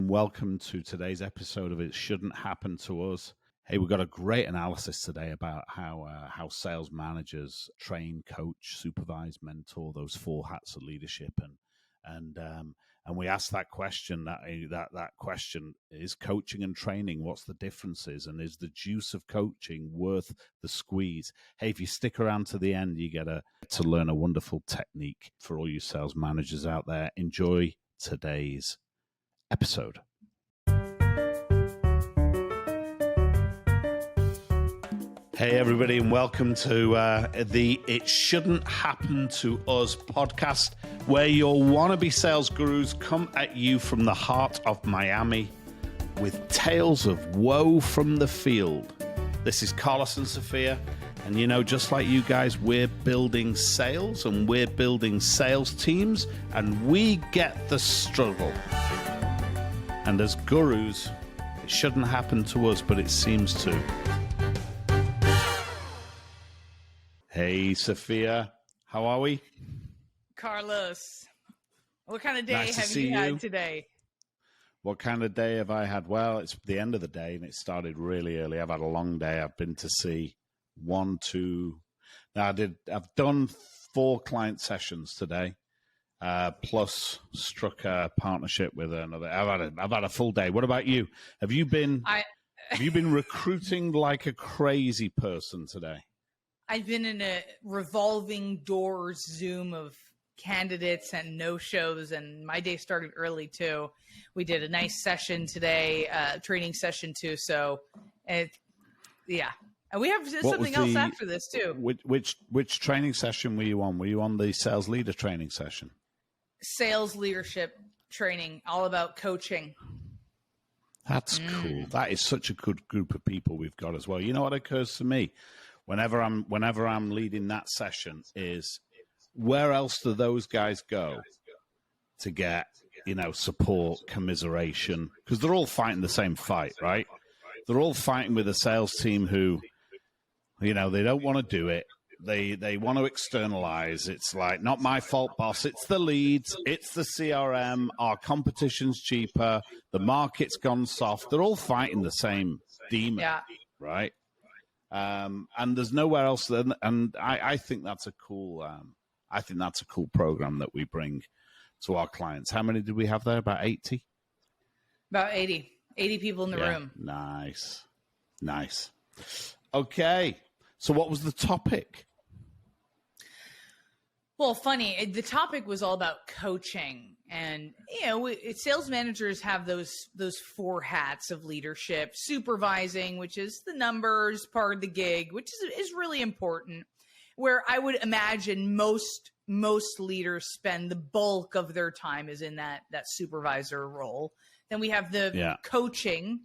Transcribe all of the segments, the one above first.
and welcome to today's episode of It Shouldn't Happen to Us. Hey, we've got a great analysis today about how sales managers train, coach, supervise, mentor, those four hats of leadership, and we asked that question. That question is: coaching and training, what's the differences, and is the juice of coaching worth the squeeze? Hey, if you stick around to the end, you get to learn a wonderful technique for all you sales managers out there. Enjoy today's episode. Hey, everybody, and welcome to the It Shouldn't Happen to Us podcast, where your wannabe sales gurus come at you from the heart of Miami with tales of woe from the field. This is Carlos and Sophia, and just like you guys, we're building sales and we're building sales teams, and we get the struggle. And as gurus, it shouldn't happen to us, but it seems to. Hey, Sophia, how are we? Carlos, what kind of day have you had today? What kind of day have I had? Well, it's the end of the day, and it started really early. I've had a long day. I've been to see I've done 4 client sessions today, plus struck a partnership with another. I've had a full day. What about you? Have you been recruiting like a crazy person today? I've been in a revolving doors Zoom of candidates and no-shows, and my day started early too. We did a nice session today, training session too. So, yeah. And we have something else after this too. Which training session were you on? Were you on the sales leader training session? Sales leadership training, all about coaching. That's cool. That is such a good group of people we've got as well. You know what occurs to me? Whenever I'm leading that session is, where else do those guys go to get, support, commiseration? Because they're all fighting the same fight, right? They're all fighting with a sales team who, they don't want to do it. They want to externalize. It's like, not my fault, boss. It's the leads. It's the CRM. Our competition's cheaper. The market's gone soft. They're all fighting the same demon, right? And there's nowhere else. And I think that's a cool. I think that's a cool program that we bring to our clients. How many did we have there? About 80. About 80 people in the room. Nice. Okay. So what was the topic? Well, funny. The topic was all about coaching. And, sales managers have those 4 hats of leadership: supervising, which is the numbers part of the gig, which is really important, where I would imagine most leaders spend the bulk of their time is in that supervisor role. Then we have the coaching,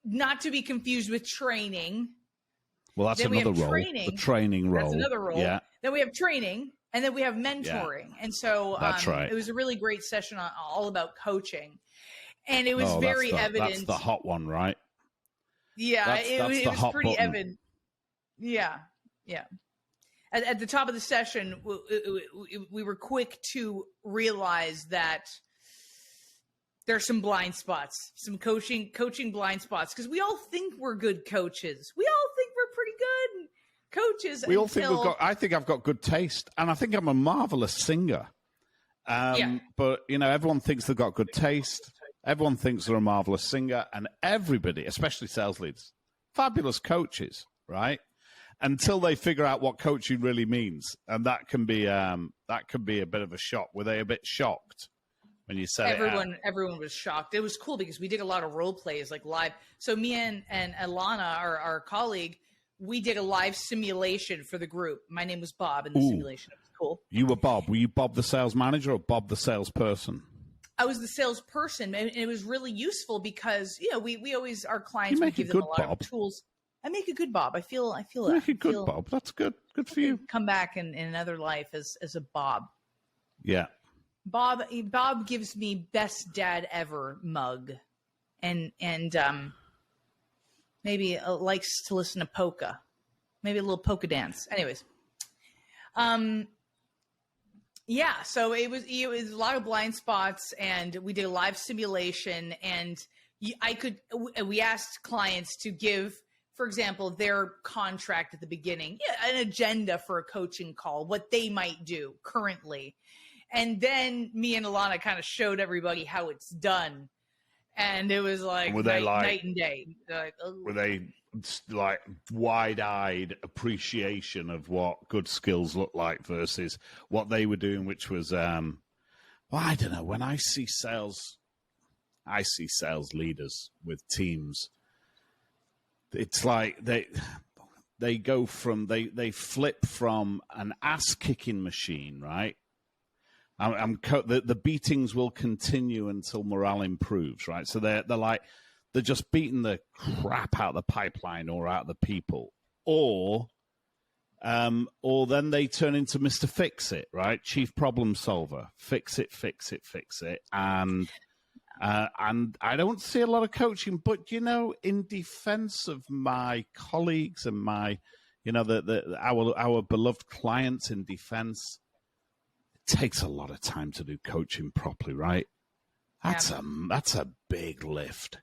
not to be confused with training. Well, that's another role. The training role. That's another role. Yeah. Then we have training. And then we have mentoring. And so that's right. It was a really great session all about coaching. And it was very evident. That's the hot one, right? Yeah, it was pretty button. evident. Yeah. At the top of the session, we were quick to realize that there's some blind spots, some coaching blind spots, because we all think we're good coaches. We all think we're pretty good coaches. We all think I think I've got good taste, and I think I'm a marvelous singer. But everyone thinks they've got good taste. Everyone thinks they're a marvelous singer, and everybody, especially sales leaders, fabulous coaches, right? Until they figure out what coaching really means, and that can be a bit of a shock. Were they a bit shocked when you said everyone was shocked? It was cool because we did a lot of role plays, like live. So me and Alana, our colleague, we did a live simulation for the group. My name was Bob in the simulation. It was cool. You were Bob. Were you Bob the sales manager or Bob the salesperson? I was the salesperson, and it was really useful because we always, our clients, we give them a lot of tools. I make a good Bob. I feel you make a good Bob. That's good. Good for you. Come back in another life as a Bob. Yeah. Bob gives me best dad ever mug, and maybe likes to listen to polka, maybe a little polka dance. Anyways, Yeah, so it was a lot of blind spots, and we did a live simulation, and we asked clients to give, for example, their contract at the beginning, an agenda for a coaching call, what they might do currently, and then me and Alana kind of showed everybody how it's done, and it was like night and day. Were they like wide-eyed appreciation of what good skills look like versus what they were doing, which was, well, I don't know. When I see sales leaders with teams, it's like they go from they flip from an ass-kicking machine, right? The beatings will continue until morale improves, right? So they're just beating the crap out of the pipeline or out of the people, or then they turn into Mr. Fix It, right? Chief problem solver, fix it, and I don't see a lot of coaching. But in defense of my colleagues and my, our beloved clients, in defense, it takes a lot of time to do coaching properly, right? That's a big lift.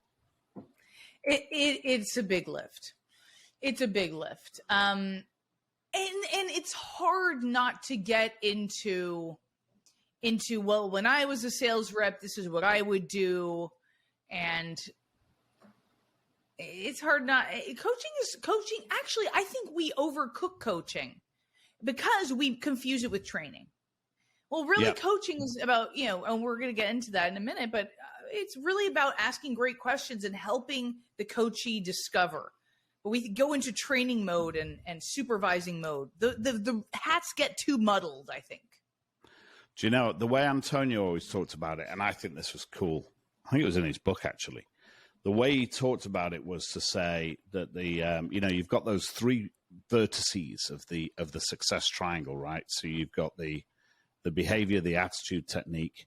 It's a big lift. It's a big lift. And it's hard not to get into, well, when I was a sales rep, this is what I would do. And it's hard not, coaching. Actually, I think we overcook coaching because we confuse it with training. Well, really, coaching is about, and we're going to get into that in a minute, but it's really about asking great questions and helping the coachee discover. But we go into training mode and supervising mode. The hats get too muddled, I think. Do you know, the way Antonio always talked about it, and I think this was cool. I think it was in his book, actually. The way he talked about it was to say that you've got those three vertices of the success triangle, right? So you've got the behavior, the attitude, technique.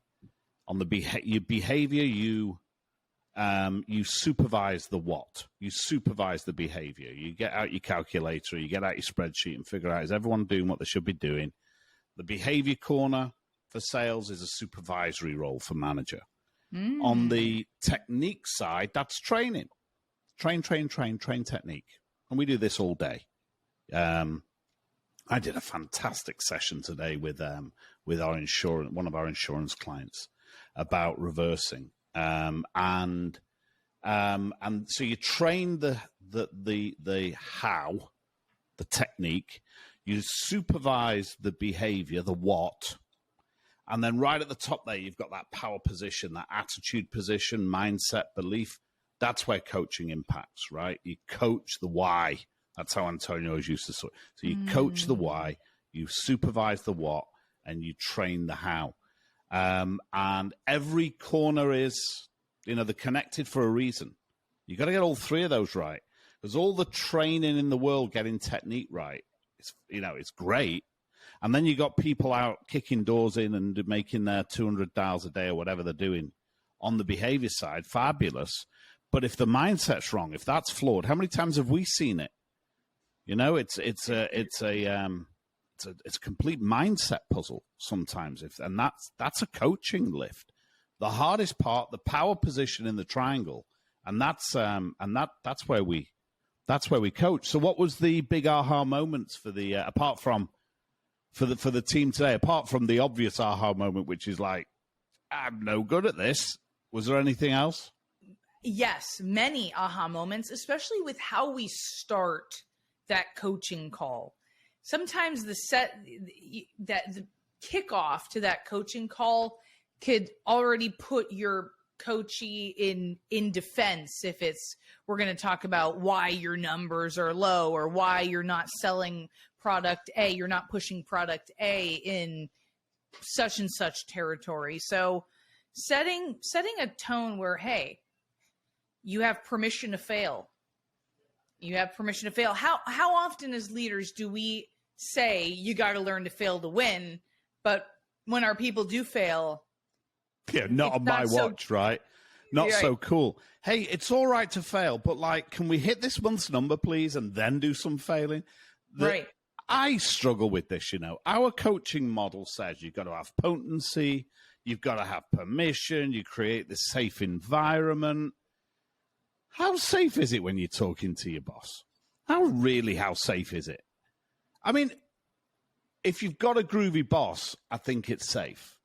On the behavior, you supervise the what. You supervise the behavior. You get out your calculator, you get out your spreadsheet and figure out, is everyone doing what they should be doing? The behavior corner for sales is a supervisory role for manager. On the technique side, that's training. Train technique. And we do this all day. I did a fantastic session today with our one of our insurance clients about reversing, and so you train the how, the technique, you supervise the behavior, the what, and then right at the top there you've got that power position, that attitude position, mindset, belief. That's where coaching impacts, right? You coach the why. That's how Antonio is used to. So you coach the why, you supervise the what, and you train the how. And every corner is, they're connected for a reason. You got to get all three of those right. Because all the training in the world getting technique right, it's great. And then you got people out kicking doors in and making their 200 dials a day or whatever they're doing on the behavior side, fabulous. But if the mindset's wrong, if that's flawed, how many times have we seen it? It's a complete mindset puzzle sometimes, and that's a coaching lift. The hardest part, the power position in the triangle, and that's where we coach. So, what was the big aha moments for the apart from for the team today? Apart from the obvious aha moment, which is like, I'm no good at this. Was there anything else? Yes, many aha moments, especially with how we start that coaching call. Sometimes the kickoff to that coaching call could already put your coachee in defense. If we're going to talk about why your numbers are low or why you're not selling product A, you're not pushing product A in such and such territory. So setting a tone where, hey, you have permission to fail. You have permission to fail. How often as leaders do we say you got to learn to fail to win, but when our people do fail, not on my watch, right? Not so cool. Hey, it's all right to fail, but can we hit this month's number, please, and then do some failing? Right. I struggle with this, you know. Our coaching model says you've got to have potency, you've got to have permission, you create this safe environment. How safe is it when you're talking to your boss? How safe is it? I mean, if you've got a groovy boss, I think it's safe.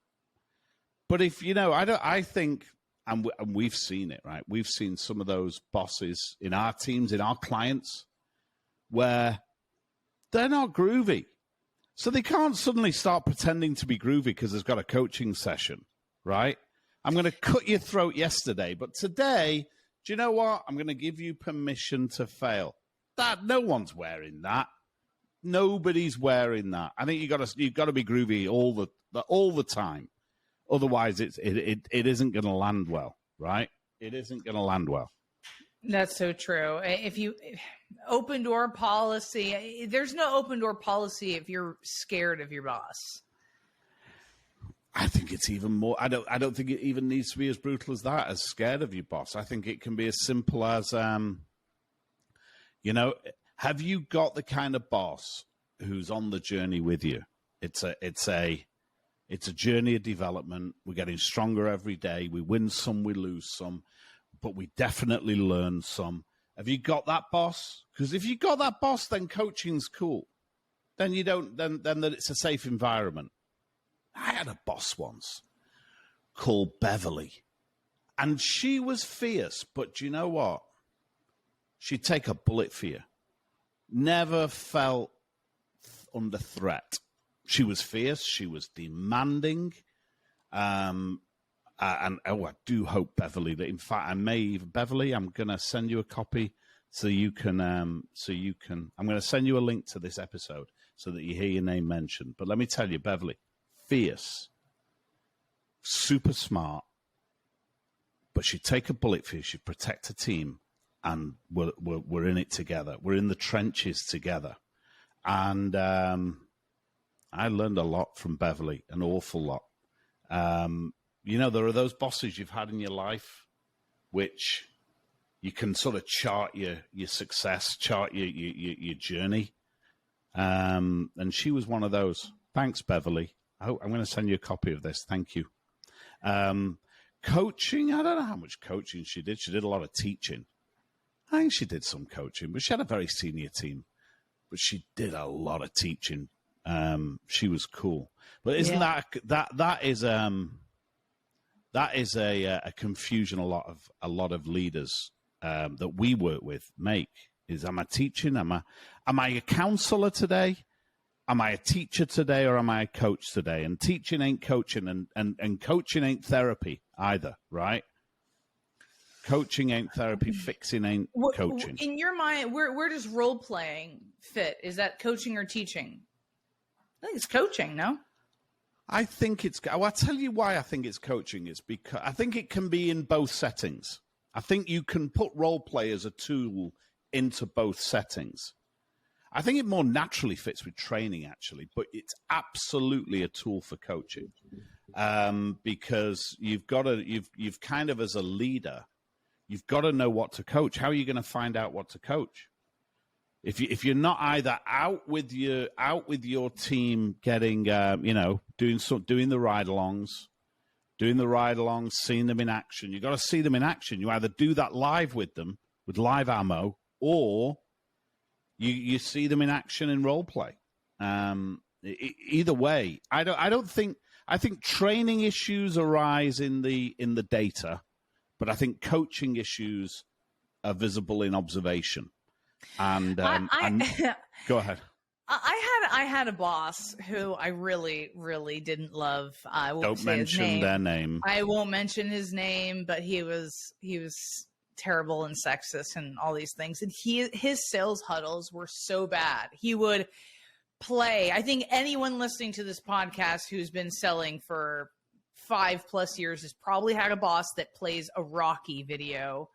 But if, you know, I think, and we've seen it, right? We've seen some of those bosses in our teams, in our clients, where they're not groovy. So they can't suddenly start pretending to be groovy because there's got a coaching session, right? I'm going to cut your throat yesterday, but today, do you know what? I'm going to give you permission to fail. That no one's wearing that. Nobody's wearing that. I think you've got to be groovy all the time. Otherwise, it isn't going to land well, right? It isn't going to land well. That's so true. If you open door policy, there's no open door policy if you're scared of your boss. I think it's even more. I don't think it even needs to be as brutal as that, as scared of your boss. I think it can be as simple as, you know, have you got the kind of boss who's on the journey with you? It's a journey of development. We're getting stronger every day. We win some, we lose some, but we definitely learn some. Have you got that boss? Because if you got that boss, then coaching's cool. Then you don't. Then it's a safe environment. I had a boss once called Beverly, and she was fierce. But you know what? She'd take a bullet for you. Never felt under threat. She was fierce. She was demanding. And I do hope, Beverly, that in fact Beverly, I'm going to send you a copy so you can, I'm going to send you a link to this episode so that you hear your name mentioned. But let me tell you, Beverly, fierce, super smart, but she'd take a bullet for you. She'd protect a team, and we're in it together. We're in the trenches together. And I learned a lot from Beverly, an awful lot. You know, there are those bosses you've had in your life which you can sort of chart your success, chart your journey. And she was one of those. Thanks, Beverly. I'm going to send you a copy of this. Thank you. Coaching, I don't know how much coaching she did. She did a lot of teaching. I think she did some coaching, but she had a very senior team. But she did a lot of teaching. She was cool. But isn't that is a confusion a lot of leaders that we work with make is, am I teaching? Am I a counselor today? Am I a teacher today, or am I a coach today? And teaching ain't coaching, and coaching ain't therapy either, right? Coaching ain't therapy. Fixing ain't coaching. In your mind, where does role playing fit? Is that coaching or teaching? I think it's coaching, no? I think it's. I'll tell you why I think it's coaching. It's because I think it can be in both settings. I think you can put role play as a tool into both settings. I think it more naturally fits with training, actually, but it's absolutely a tool for coaching, because you've kind of, as a leader, you've got to know what to coach. How are you going to find out what to coach? If you're not either out with your team, getting doing the ride-alongs, seeing them in action. You've got to see them in action. You either do that live with them with live ammo, or you see them in action in role play. Either way, I think training issues arise in the data, but I think coaching issues are visible in observation. And go ahead. I had a boss who I really, really didn't love. I won't Don't mention their name. I won't mention his name, but he was terrible and sexist and all these things. And his sales huddles were so bad. He would play. I think anyone listening to this podcast who's been selling for 5+ years has probably had a boss that plays a Rocky video,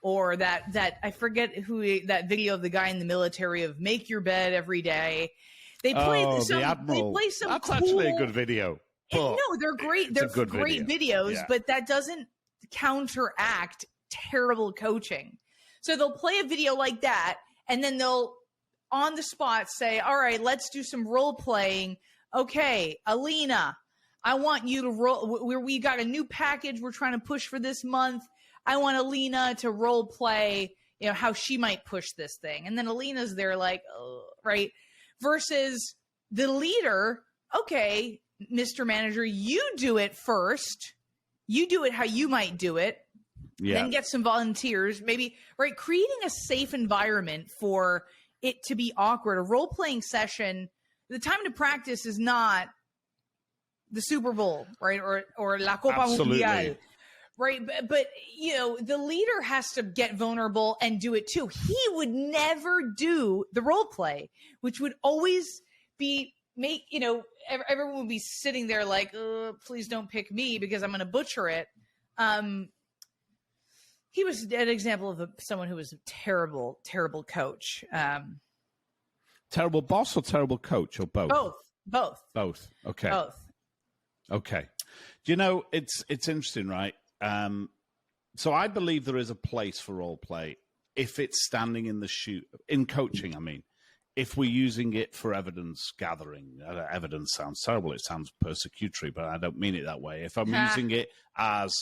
or that I forget that video of the guy in the military of make your bed every day. They play the Admiral. They play some. That's cool, actually a good video. No, they're great. They're great videos, yeah. But that doesn't counteract terrible coaching. So they'll play a video like that, and then they'll on the spot say, all right, let's do some role playing. Okay, Alina, I want you to roll. We got a new package we're trying to push for this month. I want Alina to role play, how she might push this thing. And then Alina's there like, oh, right? Versus the leader, okay, Mr. Manager, you do it first. You do it how you might do it. Yeah. Then get some volunteers, maybe, right? Creating a safe environment for it to be awkward. A role-playing session, the time to practice is not the Super Bowl, right? Or La Copa Mundial, right? But the leader has to get vulnerable and do it too. He would never do the role play, which would always be everyone would be sitting there like, please don't pick me because I'm going to butcher it. He was an example of someone who was a terrible, terrible coach. Terrible boss or terrible coach or both? Both. Okay. Both. Okay. It's interesting, right? So I believe there is a place for role play if it's standing in the shoe in coaching. I mean, if we're using it for evidence gathering, evidence sounds terrible. It sounds persecutory, but I don't mean it that way. If I'm using it as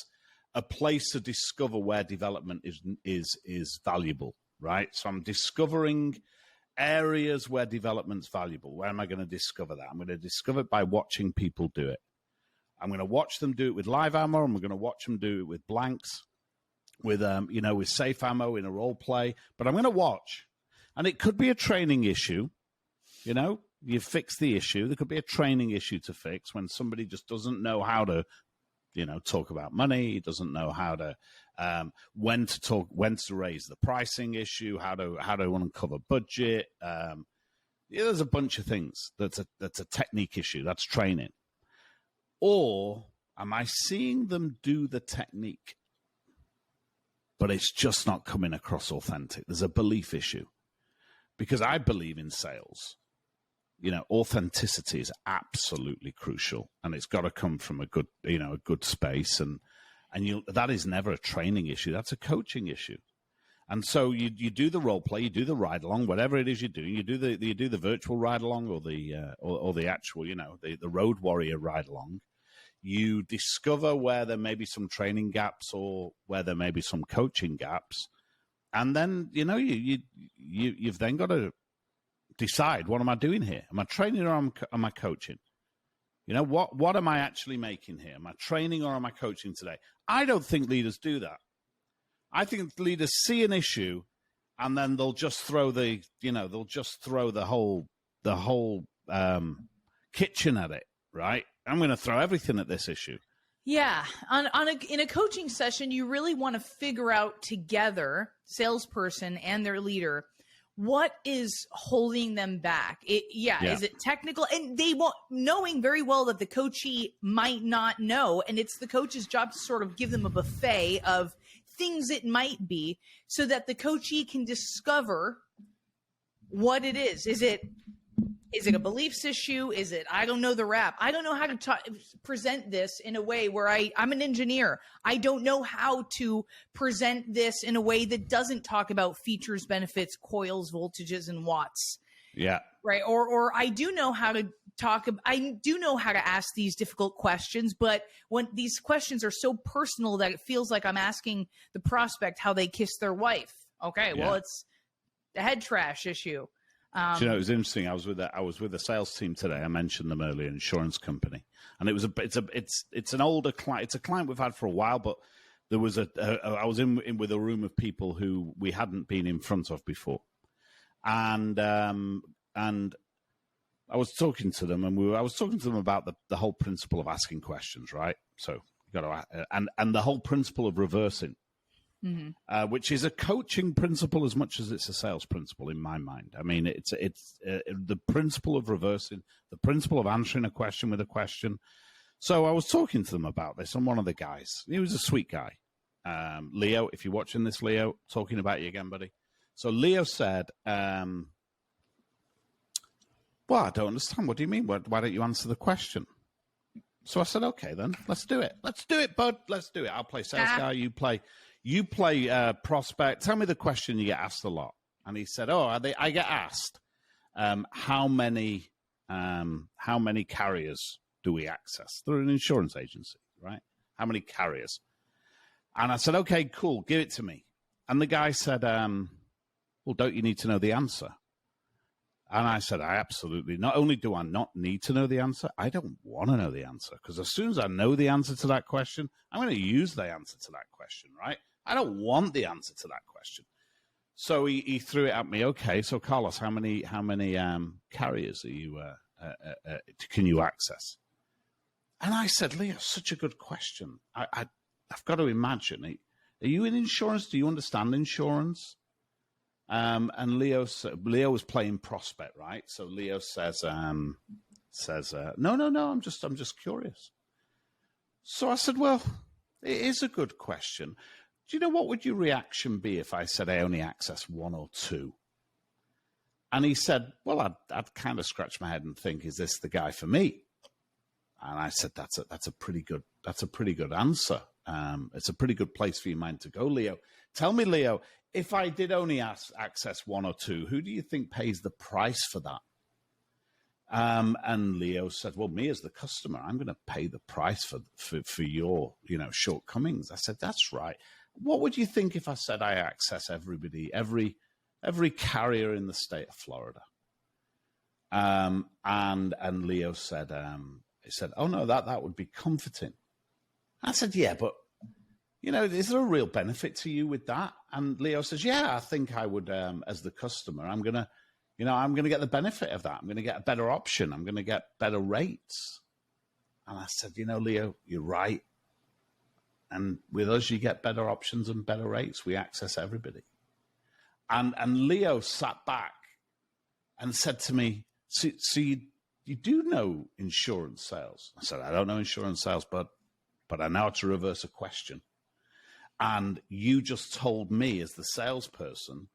a place to discover where development is valuable, right? So I'm discovering areas where development's valuable. Where am I going to discover that? I'm going to discover it by watching people do it. I'm going to watch them do it with live ammo, and we're going to watch them do it with blanks, with with safe ammo in a role play. But I'm going to watch, and it could be a training issue. You fix the issue. There could be a training issue to fix when somebody just doesn't know how to talk about money, doesn't know how to when to raise the pricing issue, how to uncover budget. There's a bunch of things that's a technique issue. That's training. Or am I seeing them do the technique, but it's just not coming across authentic? There's a belief issue, because I believe in sales. Authenticity is absolutely crucial, and it's got to come from a good space. And that is never a training issue. That's a coaching issue. And so you do the role play, you do the ride along, whatever it is you do. You do the virtual ride along or the actual, the road warrior ride along. You discover where there may be some training gaps or where there may be some coaching gaps, and then you've then got to decide, what am I doing here? Am I training or am I coaching? What am I actually making here? Am I training or am I coaching today? I don't think leaders do that. I think leaders see an issue and then they'll just throw the whole kitchen at it, right? I'm going to throw everything at this issue. Yeah. In a coaching session, you really want to figure out together, salesperson and their leader, what is holding them back? Is it technical? And they won't, knowing very well that the coachee might not know, and it's the coach's job to sort of give them a buffet of things it might be, so that the coachee can discover what it is. Is it a beliefs issue? Is it, I don't know the rap. I don't know how to present this in a way where I'm an engineer. I don't know how to present this in a way that doesn't talk about features, benefits, coils, voltages, and watts. Yeah. Right. Or I do know how to ask these difficult questions, but when these questions are so personal that it feels like I'm asking the prospect how they kiss their wife. Okay. Yeah. Well, it's the head trash issue. It was interesting. I was with a sales team today. I mentioned them earlier, insurance company, and it's an older client. It's a client we've had for a while, but there was I was in with a room of people who we hadn't been in front of before, and I was talking to them, and I was talking to them about the whole principle of asking questions, right? So you got to and the whole principle of reversing. Mm-hmm. Which is a coaching principle as much as it's a sales principle in my mind. I mean, it's the principle of reversing, the principle of answering a question with a question. So I was talking to them about this, and one of the guys, he was a sweet guy. Leo, if you're watching this, Leo, talking about you again, buddy. So Leo said, well, I don't understand. What do you mean? Why don't you answer the question? So I said, okay, then let's do it. Let's do it, bud. Let's do it. I'll play sales guy. You play prospect. Tell me the question you get asked a lot. And he said, I get asked, how many carriers do we access? They're an insurance agency, right? How many carriers? And I said, okay, cool, give it to me. And the guy said, well, don't you need to know the answer? And I said, I absolutely, not only do I not need to know the answer, I don't want to know the answer. Because as soon as I know the answer to that question, I'm going to use the answer to that question, right? I don't want the answer to that question. So he threw it at me. Okay, so Carlos, how many carriers are you can you access? And I said, Leo, such a good question. I've got to imagine. Are you in insurance? Do you understand insurance? And Leo was playing prospect, right? So Leo says, no, I'm just curious. So I said, well, it is a good question. Do you know what would your reaction be if I said I only access one or two? And he said, well, I'd kind of scratch my head and think, is this the guy for me? And I said, that's a pretty good answer. It's a pretty good place for your mind to go, Leo. Tell me, Leo, if I did only access one or two, who do you think pays the price for that? And Leo said, well, me as the customer, I'm going to pay the price for your, shortcomings. I said, that's right. What would you think if I said I access everybody, every carrier in the state of Florida? And Leo said, he said, oh no, that would be comforting. I said, yeah, but is there a real benefit to you with that? And Leo says, yeah, I think I would, as the customer, I'm going to get the benefit of that. I'm going to get a better option. I'm going to get better rates. And I said, Leo, you're right. And with us, you get better options and better rates. We access everybody. And Leo sat back and said to me, so you do know insurance sales? I said, I don't know insurance sales, but I know how to reverse a question. And you just told me as the salesperson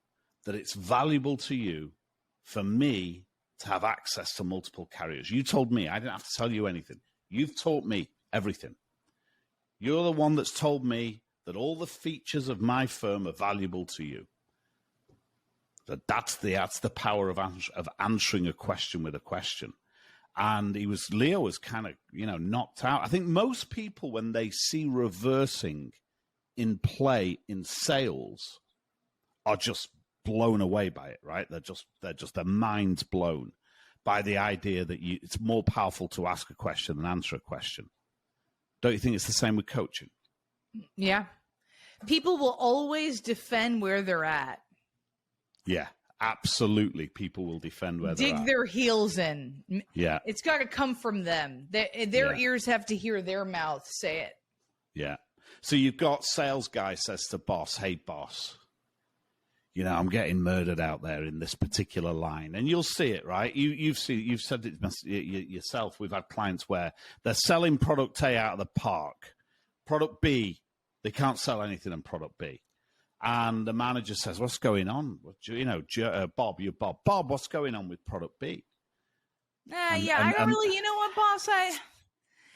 that it's valuable to you for me to have access to multiple carriers. You told me. I didn't have to tell you anything. You've taught me everything. You're the one that's told me that all the features of my firm are valuable to you. That's the power of answering a question with a question. And Leo was kind of, knocked out. I think most people, when they see reversing in play in sales, are just blown away by it, right? Their mind's blown by the idea that it's more powerful to ask a question than answer a question. Don't you think it's the same with coaching? Yeah. People will always defend where they're at. Yeah, absolutely. People will defend where they're at. Dig their heels in. Yeah. It's got to come from them. Their ears have to hear their mouth say it. Yeah. So you've got sales guy says to boss, hey, boss, I'm getting murdered out there in this particular line. And you'll see it, right? You've said it yourself. We've had clients where they're selling product A out of the park. Product B, they can't sell anything in product B. And the manager says, what's going on? Bob, Bob, what's going on with product B? I don't really, you know what, boss?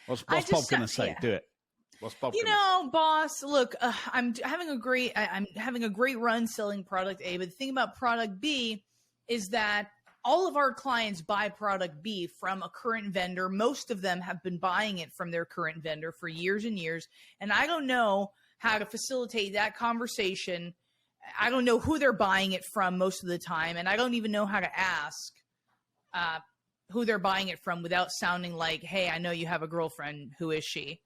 What's Bob going to say? Yeah. Do it. What's Bob? Boss, look, I'm having a great run selling product A, but the thing about product B is that all of our clients buy product B from a current vendor. Most of them have been buying it from their current vendor for years and years, and I don't know how to facilitate that conversation. I don't know who they're buying it from most of the time, and I don't even know how to ask who they're buying it from without sounding like, hey, I know you have a girlfriend. Who is she?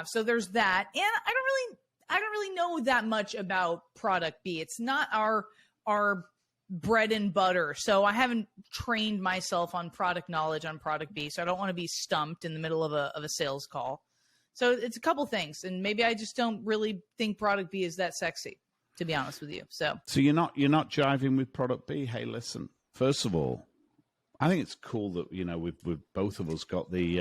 So there's that. And I don't really know that much about product B. It's not our bread and butter. So I haven't trained myself on product knowledge on product B. So I don't want to be stumped in the middle of a sales call. So it's a couple things. And maybe I just don't really think product B is that sexy, to be honest with you. So you're not jiving with product B. Hey, listen, first of all, I think it's cool that, we've both of us got the,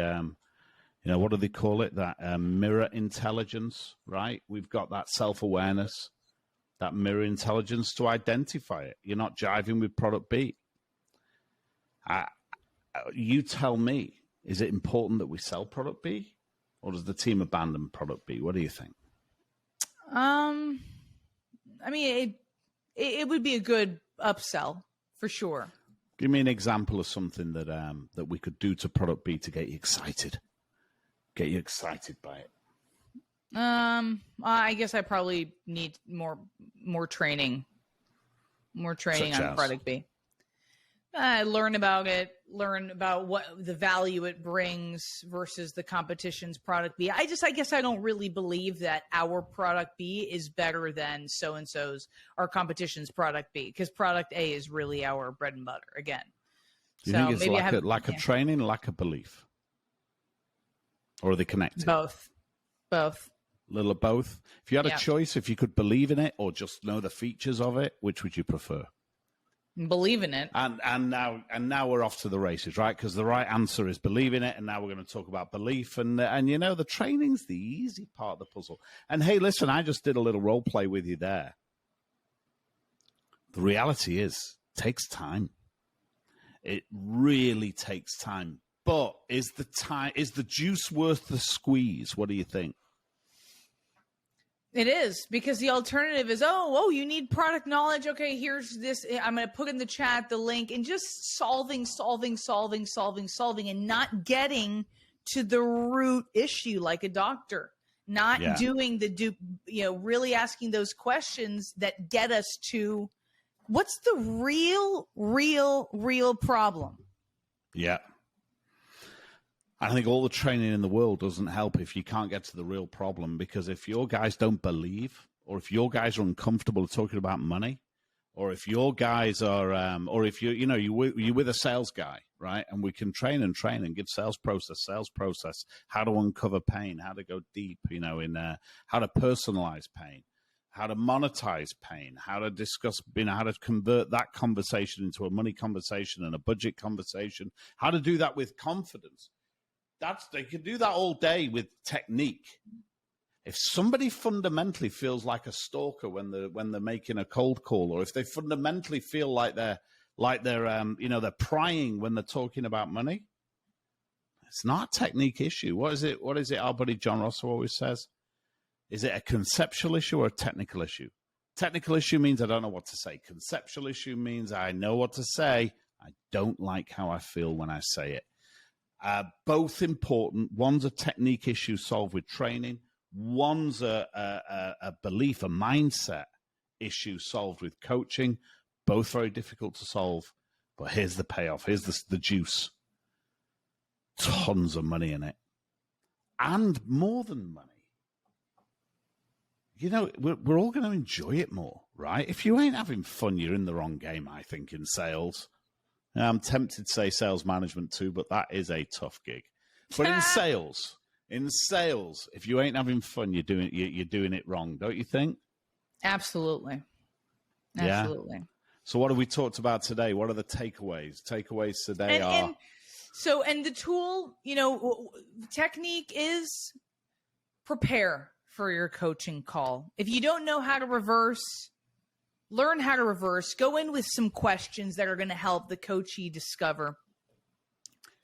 what do they call it? That mirror intelligence, right? We've got that self-awareness, that mirror intelligence to identify it. You're not jiving with product B. You tell me, is it important that we sell product B, or does the team abandon product B? What do you think? I mean, it would be a good upsell for sure. Give me an example of something that that we could do to product B to get you excited. Get you excited by it. I guess I probably need more training. More training Such on as? product B. Learn about it, learn about what the value it brings versus the competition's product B. I guess I don't really believe that our product B is better than so-and-so's, our competition's product B, because product A is really our bread and butter, again. Do you think it's lack of training, lack of belief? Or are they connected? Both. A little of both. If you had a choice, if you could believe in it or just know the features of it, which would you prefer? Believe in it. And now we're off to the races, right? Because the right answer is believe in it, and now we're going to talk about belief. And you know, the training's the easy part of the puzzle. And hey, listen, I just did a little role play with you there. The reality is, it takes time. It really takes time. But is the juice worth the squeeze? What do you think? It is, because the alternative is, oh, you need product knowledge. Okay, here's this. I'm going to put in the chat the link, and just solving, and not getting to the root issue like a doctor. Not doing really asking those questions that get us to what's the real problem. Yeah. I think all the training in the world doesn't help if you can't get to the real problem, because if your guys don't believe, or if your guys are uncomfortable talking about money, or if your guys are, or if you're with a sales guy, right? And we can train and give sales process, how to uncover pain, how to go deep, in how to personalize pain, how to monetize pain, how to discuss, how to convert that conversation into a money conversation and a budget conversation, how to do that with confidence. They can do that all day with technique. If somebody fundamentally feels like a stalker when they're making a cold call, or if they fundamentally feel like they're prying when they're talking about money, it's not a technique issue. What is it? Our buddy John Russell always says. Is it a conceptual issue or a technical issue? Technical issue means I don't know what to say. Conceptual issue means I know what to say. I don't like how I feel when I say it. Both important. One's a technique issue solved with training. One's a belief, a mindset issue solved with coaching. Both very difficult to solve. But here's the payoff. Here's the juice. Tons of money in it. And more than money. We're all going to enjoy it more, right? If you ain't having fun, you're in the wrong game, I think, in sales. I'm tempted to say sales management too, but that is a tough gig. But in sales, if you ain't having fun, you're doing it wrong, don't you think? Absolutely. Yeah. So what have we talked about today? What are the takeaways? Takeaways today are... And the tool, technique is prepare for your coaching call. If you don't know how to reverse, learn how to reverse. Go in with some questions that are going to help the coachee discover.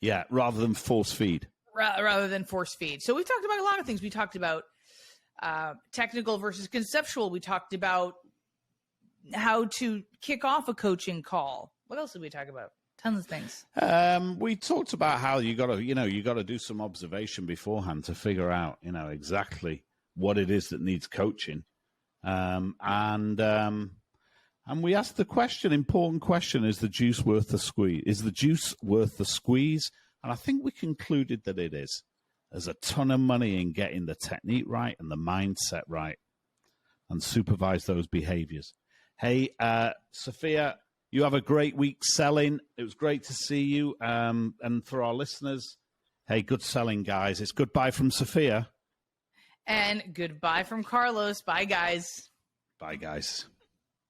Yeah, rather than force feed. Rather than force feed. So we talked about a lot of things. We talked about technical versus conceptual. We talked about how to kick off a coaching call. What else did we talk about? Tons of things. We talked about how you got to do some observation beforehand to figure out, exactly what it is that needs coaching. And we asked the important question, is the juice worth the squeeze? Is the juice worth the squeeze? And I think we concluded that it is. There's a ton of money in getting the technique right and the mindset right and supervise those behaviors. Hey, Sophia, you have a great week selling. It was great to see you. And for our listeners, hey, good selling, guys. It's goodbye from Sophia. And goodbye from Carlos. Bye, guys. Bye, guys.